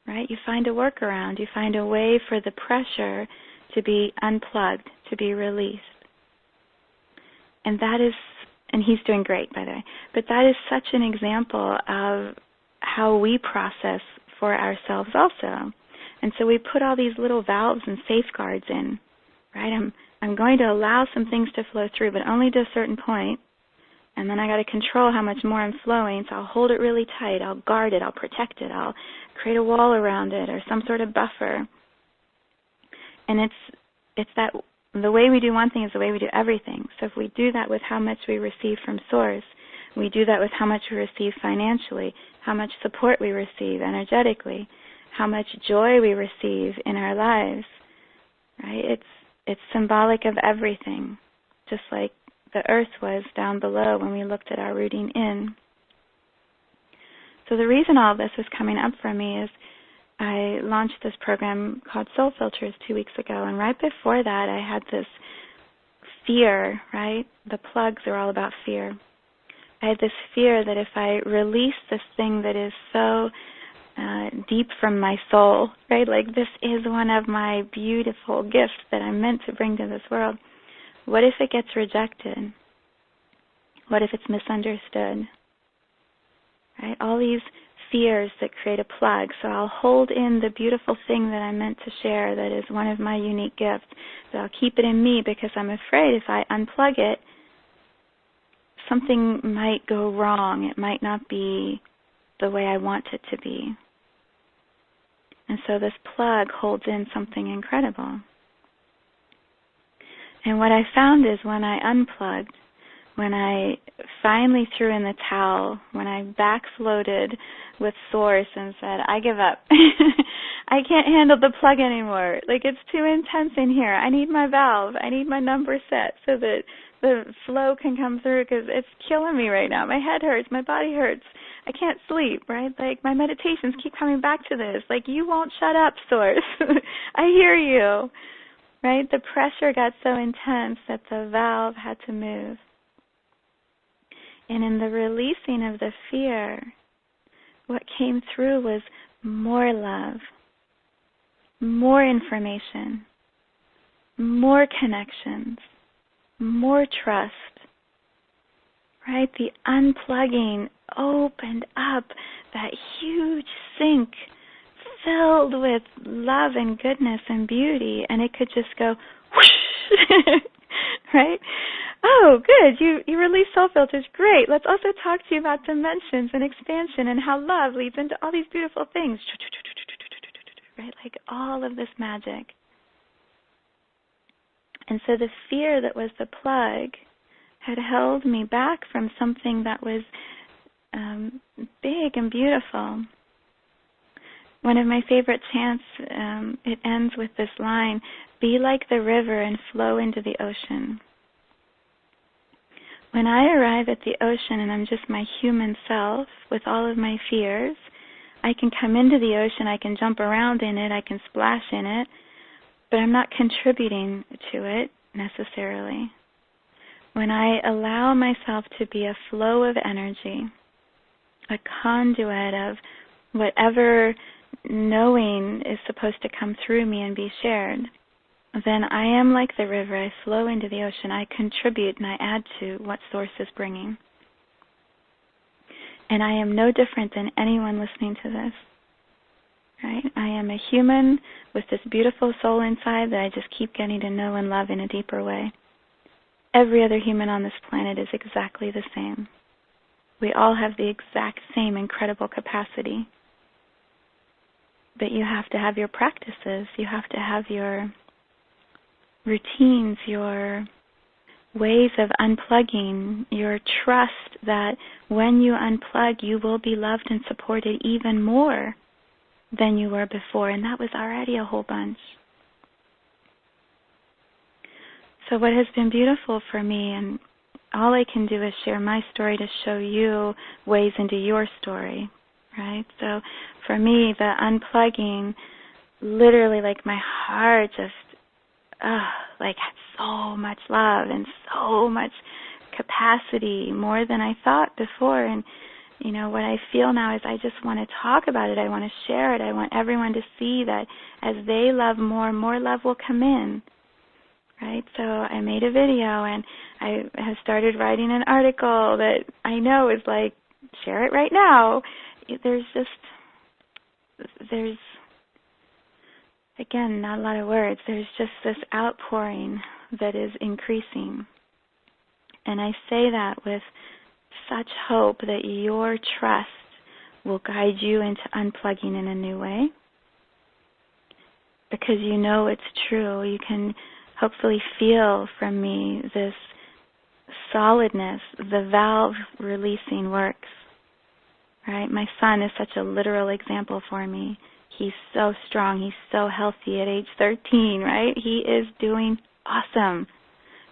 right? You find a workaround. You find a way for the pressure to be unplugged, to be released. And that is, and he's doing great, by the way, but that is such an example of how we process for ourselves also. And so we put all these little valves and safeguards in, right? I'm going to allow some things to flow through, but only to a certain point. And then I got to control how much more I'm flowing, so I'll hold it really tight, I'll guard it, I'll protect it, I'll create a wall around it or some sort of buffer. And it's that the way we do one thing is the way we do everything. So if we do that with how much we receive from Source, we do that with how much we receive financially, how much support we receive energetically, how much joy we receive in our lives, right? It's symbolic of everything, just like the earth was down below when we looked at our rooting in. So the reason all of this was coming up for me is I launched this program called Soul Filters 2 weeks ago, and right before that I had this fear, right? The plugs are all about fear. I had this fear that if I release this thing that is so deep from my soul, right? Like, this is one of my beautiful gifts that I'm meant to bring to this world. What if it gets rejected? What if it's misunderstood? Right? All these fears that create a plug. So I'll hold in the beautiful thing that I'm meant to share that is one of my unique gifts. So I'll keep it in me because I'm afraid if I unplug it, something might go wrong. It might not be the way I want it to be. And so this plug holds in something incredible. And what I found is when I unplugged, when I finally threw in the towel, when I backfloated with Source and said, I give up. I can't handle the plug anymore. Like, it's too intense in here. I need my valve. I need my number set so that the flow can come through, because it's killing me right now. My head hurts. My body hurts. I can't sleep, right? Like, my meditations keep coming back to this. Like, you won't shut up, Source. I hear you. Right? The pressure got so intense that the valve had to move. And in the releasing of the fear, what came through was more love, more information, more connections, more trust. Right? The unplugging opened up that huge sink filled with love and goodness and beauty, and it could just go whoosh, right? Oh, good, you released soul filters, great. Let's also talk to you about dimensions and expansion and how love leads into all these beautiful things, right? Like all of this magic. And so the fear that was the plug had held me back from something that was big and beautiful. One of my favorite chants, it ends with this line, "Be like the river and flow into the ocean." When I arrive at the ocean and I'm just my human self with all of my fears, I can come into the ocean, I can jump around in it, I can splash in it, but I'm not contributing to it necessarily. When I allow myself to be a flow of energy, a conduit of whatever knowing is supposed to come through me and be shared, then I am like the river. I flow into the ocean. I contribute and I add to what Source is bringing. And I am no different than anyone listening to this. Right? I am a human with this beautiful soul inside that I just keep getting to know and love in a deeper way. Every other human on this planet is exactly the same. We all have the exact same incredible capacity. But you have to have your practices. You have to have your routines, your ways of unplugging, your trust that when you unplug, you will be loved and supported even more than you were before. And that was already a whole bunch. So what has been beautiful for me, and all I can do is share my story to show you ways into your story, right? So for me, the unplugging, literally like my heart just like had so much love and so much capacity, more than I thought before. And you know, what I feel now is I just want to talk about it. I want to share it. I want everyone to see that as they love more love will come in. Right? So I made a video and I have started writing an article that I know is like, share it right now. There's again, not a lot of words. There's just this outpouring that is increasing. And I say that with such hope that your trust will guide you into unplugging in a new way. Because you know it's true. You can hopefully feel from me this solidness. The valve releasing works. Right? My son is such a literal example for me. He's so strong. He's so healthy at age 13, right? He is doing awesome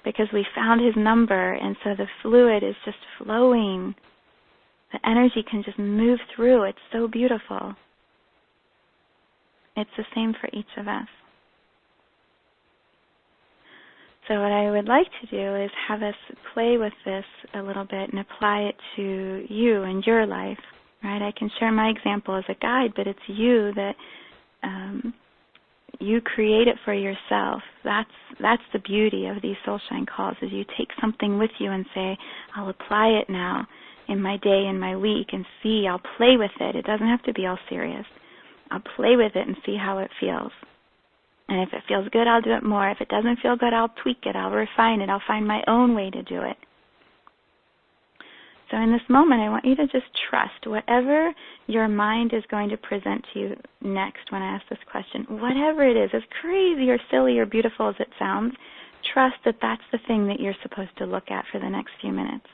because we found his number, and so the fluid is just flowing. The energy can just move through. It's so beautiful. It's the same for each of us. So what I would like to do is have us play with this a little bit and apply it to you and your life. Right? I can share my example as a guide, but it's you that you create it for yourself. That's the beauty of these Soulshine calls, is you take something with you and say, I'll apply it now in my day, in my week, and see, I'll play with it. It doesn't have to be all serious. I'll play with it and see how it feels. And if it feels good, I'll do it more. If it doesn't feel good, I'll tweak it. I'll refine it. I'll find my own way to do it. So in this moment, I want you to just trust whatever your mind is going to present to you next when I ask this question. Whatever it is, as crazy or silly or beautiful as it sounds, trust that that's the thing that you're supposed to look at for the next few minutes.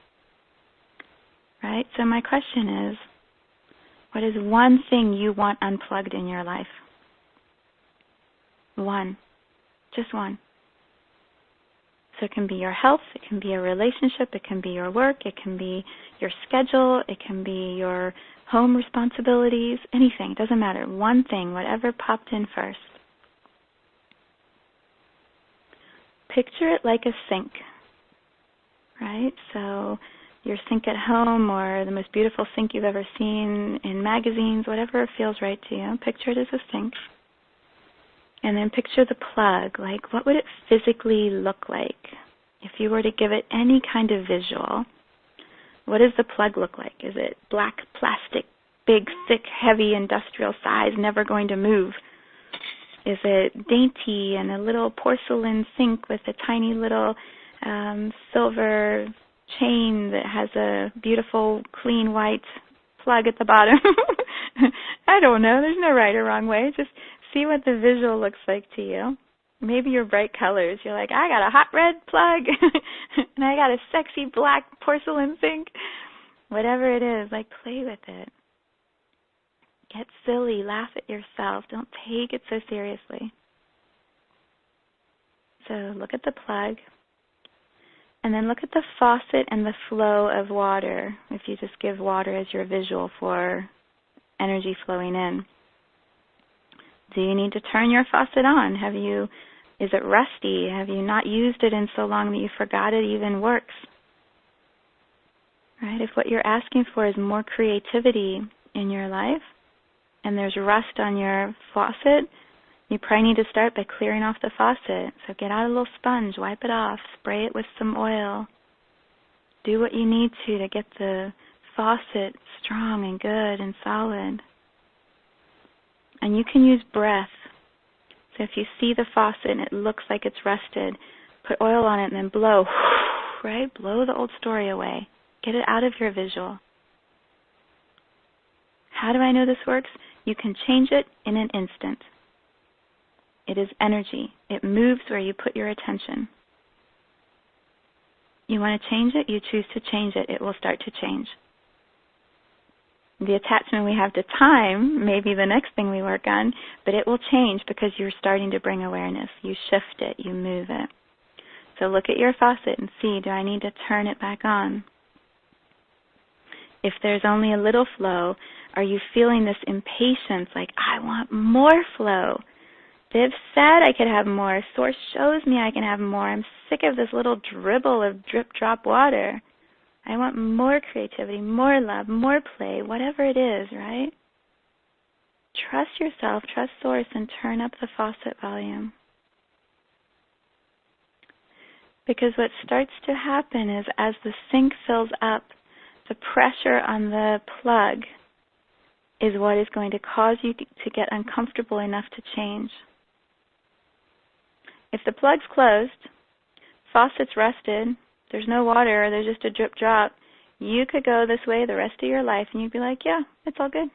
Right? So my question is, what is one thing you want unplugged in your life? One. Just one. So it can be your health, it can be a relationship, it can be your work, it can be your schedule, it can be your home responsibilities, anything. It doesn't matter. One thing, whatever popped in first. Picture it like a sink, right? So your sink at home or the most beautiful sink you've ever seen in magazines, whatever feels right to you, picture it as a sink. And then picture the plug. Like, what would it physically look like? If you were to give it any kind of visual, what does the plug look like? Is it black plastic, big, thick, heavy, industrial size, never going to move? Is it dainty and a little porcelain sink with a tiny little silver chain that has a beautiful, clean, white plug at the bottom? I don't know. There's no right or wrong way. Just see what the visual looks like to you. Maybe your bright colors. You're like, I got a hot red plug, and I got a sexy black porcelain sink. whatever it is, like play with it. Get silly, laugh at yourself. Don't take it so seriously. So look at the plug, and then look at the faucet and the flow of water, if you just give water as your visual for energy flowing in. Do you need to turn your faucet on? Is it rusty? Have you not used it in so long that you forgot it even works? Right? If what you're asking for is more creativity in your life, and there's rust on your faucet, you probably need to start by clearing off the faucet. So get out a little sponge, wipe it off, spray it with some oil. Do what you need to get the faucet strong and good and solid. And you can use breath. So if you see the faucet and it looks like it's rusted, put oil on it and then blow, right? Blow the old story away. Get it out of your visual. How do I know this works? You can change it in an instant. It is energy. It moves where you put your attention. You want to change it? You choose to change it. It will start to change. The attachment we have to time may be the next thing we work on, but it will change because you're starting to bring awareness. You shift it. You move it. So look at your faucet and see, do I need to turn it back on? If there's only a little flow, are you feeling this impatience, like, I want more flow? Viv said I could have more. Source shows me I can have more. I'm sick of this little dribble of drip-drop water. I want more creativity, more love, more play, whatever it is, right? Trust yourself, trust Source, and turn up the faucet volume. Because what starts to happen is as the sink fills up, the pressure on the plug is what is going to cause you to get uncomfortable enough to change. If the plug's closed, faucet's rusted, there's no water, or there's just a drip drop, you could go this way the rest of your life and you'd be like, yeah, it's all good.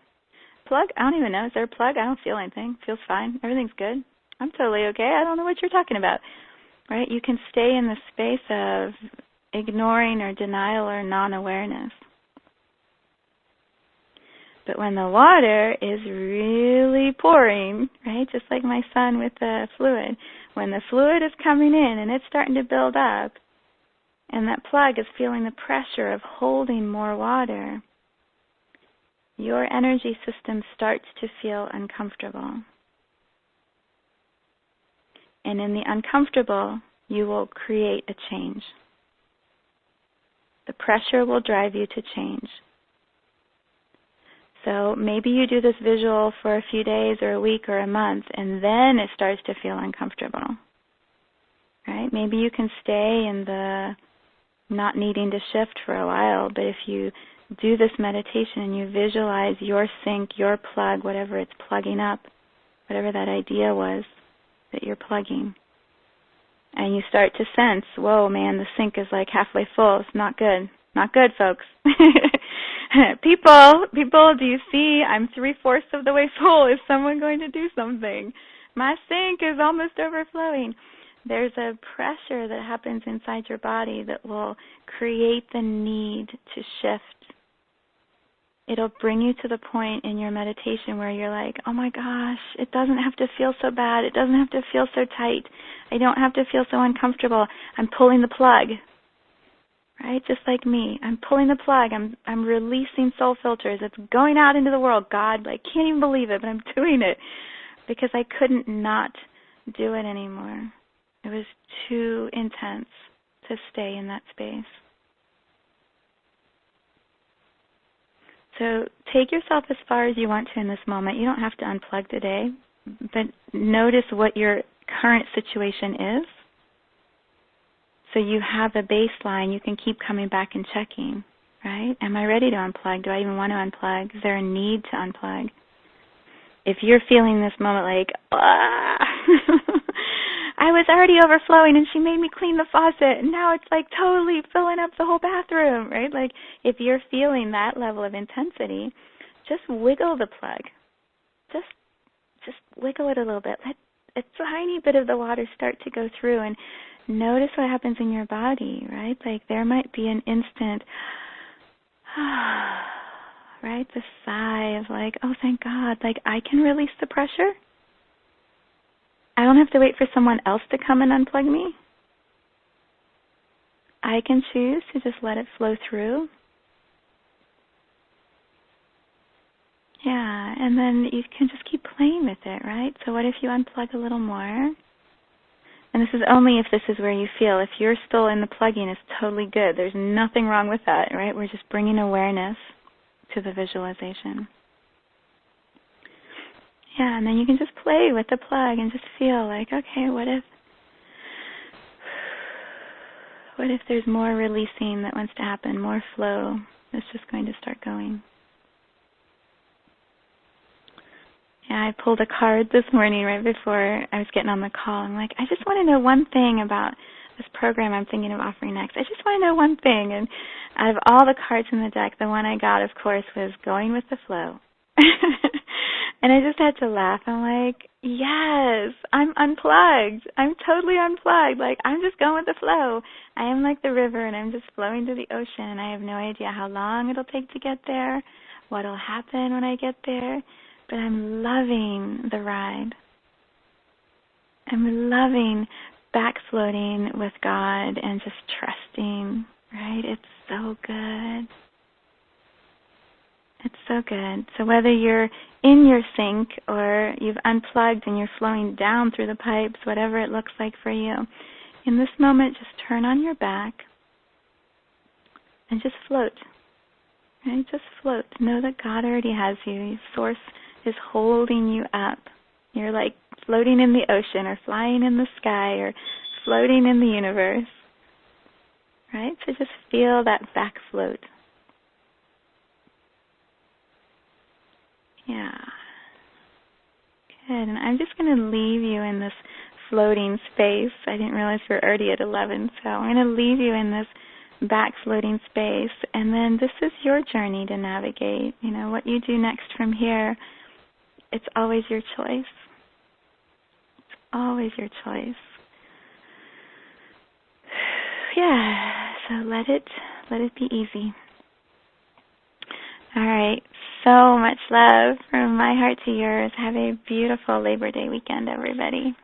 Plug? I don't even know. Is there a plug? I don't feel anything. Feels fine. Everything's good. I'm totally okay. I don't know what you're talking about. Right? You can stay in the space of ignoring or denial or non-awareness. But when the water is really pouring, right, just like my son with the fluid, when the fluid is coming in and it's starting to build up, and that plug is feeling the pressure of holding more water, your energy system starts to feel uncomfortable. And in the uncomfortable, you will create a change. The pressure will drive you to change. So maybe you do this visual for a few days or a week or a month, and then it starts to feel uncomfortable. Right? Maybe you can stay in the not needing to shift for a while, but if you do this meditation and you visualize your sink, your plug, whatever it's plugging up, whatever that idea was that you're plugging, and you start to sense, whoa, man, the sink is like halfway full. It's not good. Not good, folks. People, do you see I'm 3/4 of the way full? Is someone going to do something? My sink is almost overflowing. There's a pressure that happens inside your body that will create the need to shift. It'll bring you to the point in your meditation where you're like, oh my gosh, it doesn't have to feel so bad. It doesn't have to feel so tight. I don't have to feel so uncomfortable. I'm pulling the plug. Right? Just like me. I'm pulling the plug. I'm releasing soul filters. It's going out into the world. God, I can't even believe it, but I'm doing it because I couldn't not do it anymore. It was too intense to stay in that space. So take yourself as far as you want to in this moment. You don't have to unplug today, but notice what your current situation is. So you have a baseline. You can keep coming back and checking, right? Am I ready to unplug? Do I even want to unplug? Is there a need to unplug? If you're feeling this moment like, I was already overflowing and she made me clean the faucet and now it's like totally filling up the whole bathroom, right? Like if you're feeling that level of intensity, just wiggle the plug. Just wiggle it a little bit. Let a tiny bit of the water start to go through and notice what happens in your body, right? Like there might be an instant, Right? The sigh of like, oh, thank God, like I can release the pressure. I don't have to wait for someone else to come and unplug me. I can choose to just let it flow through. Yeah, and then you can just keep playing with it, right? So what if you unplug a little more? And this is only if this is where you feel. If you're still in the plugging, it's totally good. There's nothing wrong with that, right? We're just bringing awareness to the visualization. Yeah, and then you can just play with the plug and just feel like, okay, what if there's more releasing that wants to happen, more flow that's just going to start going. Yeah, I pulled a card this morning right before I was getting on the call. I'm like, I just want to know one thing about this program I'm thinking of offering next. I just want to know one thing. And out of all the cards in the deck, the one I got, of course, was going with the flow. And I just had to laugh. I'm like, yes, I'm unplugged. I'm totally unplugged. Like, I'm just going with the flow. I am like the river, and I'm just flowing to the ocean, and I have no idea how long it'll take to get there, what will happen when I get there. But I'm loving the ride. I'm loving back-floating with God and just trusting, right? It's so good. It's so good. So whether you're in your sink or you've unplugged and you're flowing down through the pipes, whatever it looks like for you, in this moment, just turn on your back and just float. Right? Just float. Know that God already has you. Source is holding you up. You're like floating in the ocean or flying in the sky or floating in the universe. Right? So just feel that back float. Yeah. Good. And I'm just going to leave you in this floating space. I didn't realize we're already at 11, so I'm going to leave you in this back floating space. And then this is your journey to navigate. You know, what you do next from here, it's always your choice. It's always your choice. Yeah, so let it be easy. All right, so much love from my heart to yours. Have a beautiful Labor Day weekend, everybody.